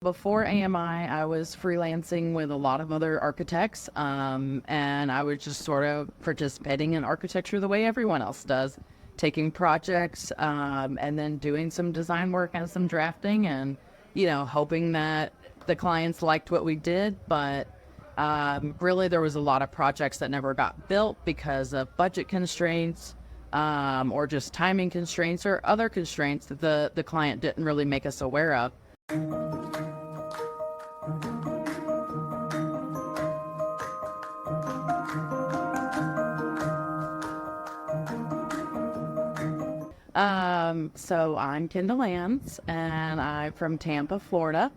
Before AMI, I was freelancing with a lot of other architects, and I was just sort of participating in architecture the way everyone else does, taking projects and then doing some design work and some drafting and, hoping that the clients liked what we did. But really, there was a lot of projects that never got built because of budget constraints or just timing constraints or other constraints that the client didn't really make us aware of. So I'm Kendle and I'm from Tampa, Florida.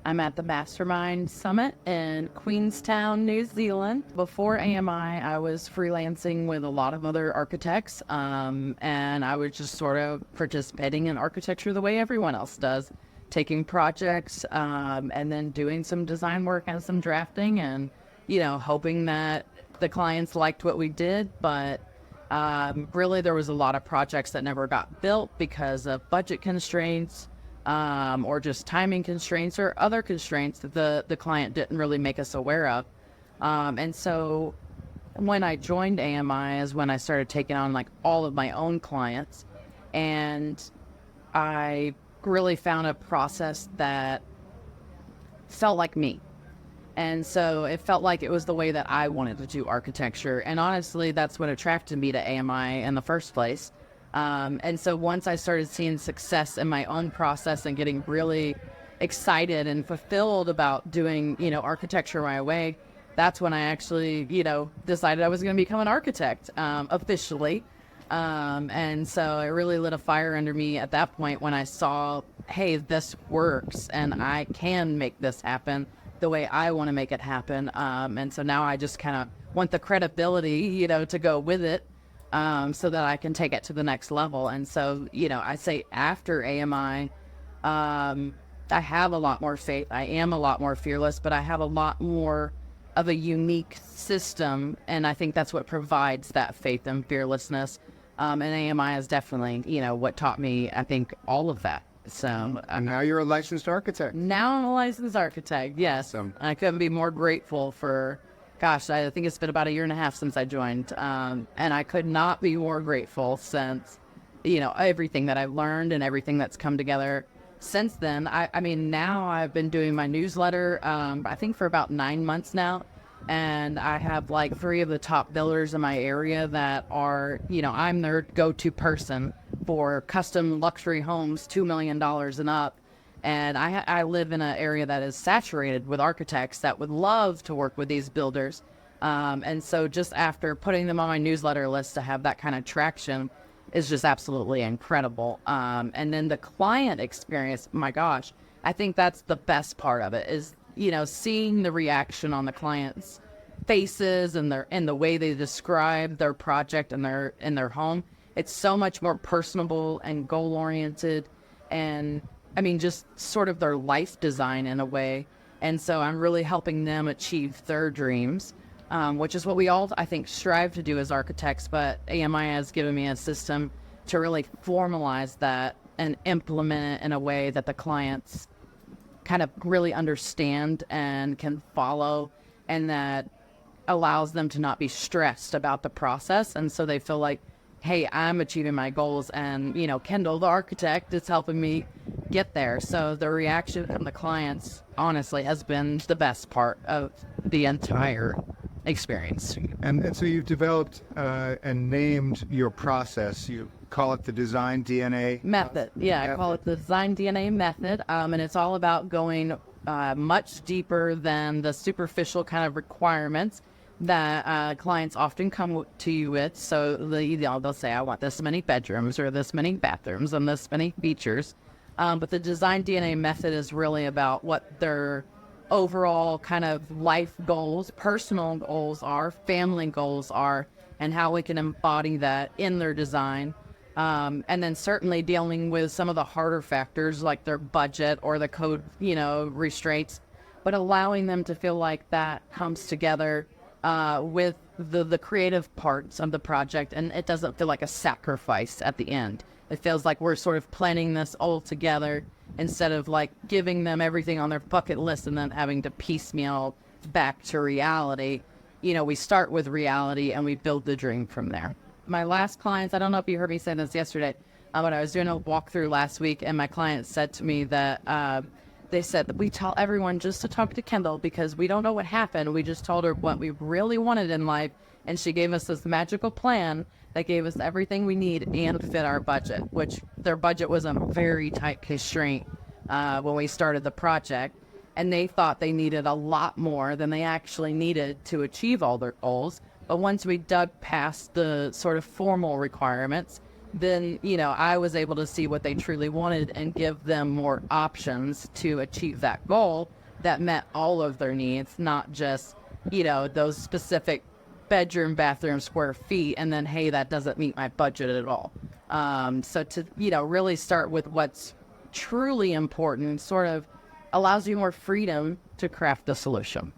I'm at the Mastermind Summit in Queenstown, New Zealand. Before AMI, I was freelancing with a lot of other architects, and I was just sort of participating in architecture the way everyone else does, taking projects and then doing some design work and some drafting and, hoping that the clients liked what we did. But really, there was a lot of projects that never got built because of budget constraints or just timing constraints or other constraints that the client didn't really make us aware of. And so when I joined AMI is when I started taking on like all of my own clients, and I really found a process that felt like me. And so it felt like it was the way that I wanted to do architecture. And honestly, that's what attracted me to AMI in the first place. And so once I started seeing success in my own process and getting really excited and fulfilled about doing, architecture my way, that's when I actually, decided I was going to become an architect officially. And so it really lit a fire under me at that point when I saw, hey, this works and I can make this happen the way I want to make it happen. And so now I just kind of want the credibility, to go with it so that I can take it to the next level. And so, I say after AMI, I have a lot more faith. I am a lot more fearless, but I have a lot more of a unique system. And I think that's what provides that faith and fearlessness. And AMI is definitely, what taught me, I think, all of that. So and now you're a licensed architect. Now I'm a licensed architect, yes. Awesome. I couldn't be more grateful for, I think it's been about a year and a half since I joined. And I could not be more grateful since, everything that I've learned and everything that's come together since then. I mean, now I've been doing my newsletter, I think for about 9 months now. And I have like 3 of the top builders in my area that are, I'm their go-to person for custom luxury homes, $2 million and up. And I live in an area that is saturated with architects that would love to work with these builders. And so just after putting them on my newsletter list to have that kind of traction is just absolutely incredible. And then the client experience, my gosh, I think that's the best part of it is, seeing the reaction on the clients' faces and the way they describe their project and their home. It's so much more personable and goal-oriented and, just sort of their life design in a way. And so I'm really helping them achieve their dreams, which is what we all, I think, strive to do as architects. But AMI has given me a system to really formalize that and implement it in a way that the clients kind of really understand and can follow, and that allows them to not be stressed about the process. And so they feel like, hey, I'm achieving my goals, and, Kendle, the architect, is helping me get there. So the reaction from the clients, honestly, has been the best part of the entire experience. And so you've developed and named your process. You call it the design DNA method. Yeah, I call it the design DNA method. And it's all about going much deeper than the superficial kind of requirements that clients often come to you with. So they'll say, I want this many bedrooms or this many bathrooms and this many features. But the design DNA method is really about what their overall kind of life goals, personal goals are, family goals are, and how we can embody that in their design. And then certainly dealing with some of the harder factors like their budget or the code, restraints, but allowing them to feel like that comes together with the creative parts of the project, and it doesn't feel like a sacrifice at the end. It feels like we're sort of planning this all together instead of like giving them everything on their bucket list and then having to piecemeal back to reality. You know, we start with reality and we build the dream from there. My last clients, I don't know if you heard me say this yesterday, but I was doing a walkthrough last week, and my client said to me that they said that we tell everyone just to talk to Kendle because we don't know what happened. We just told her what we really wanted in life, and she gave us this magical plan that gave us everything we need and fit our budget, which their budget was a very tight constraint when we started the project. And they thought they needed a lot more than they actually needed to achieve all their goals. But once we dug past the sort of formal requirements, then, you know, I was able to see what they truly wanted and give them more options to achieve that goal that met all of their needs, not just, you know, those specific bedroom, bathroom, square feet, and then, hey, that doesn't meet my budget at all. So to, you know, really start with what's truly important sort of allows you more freedom to craft the solution.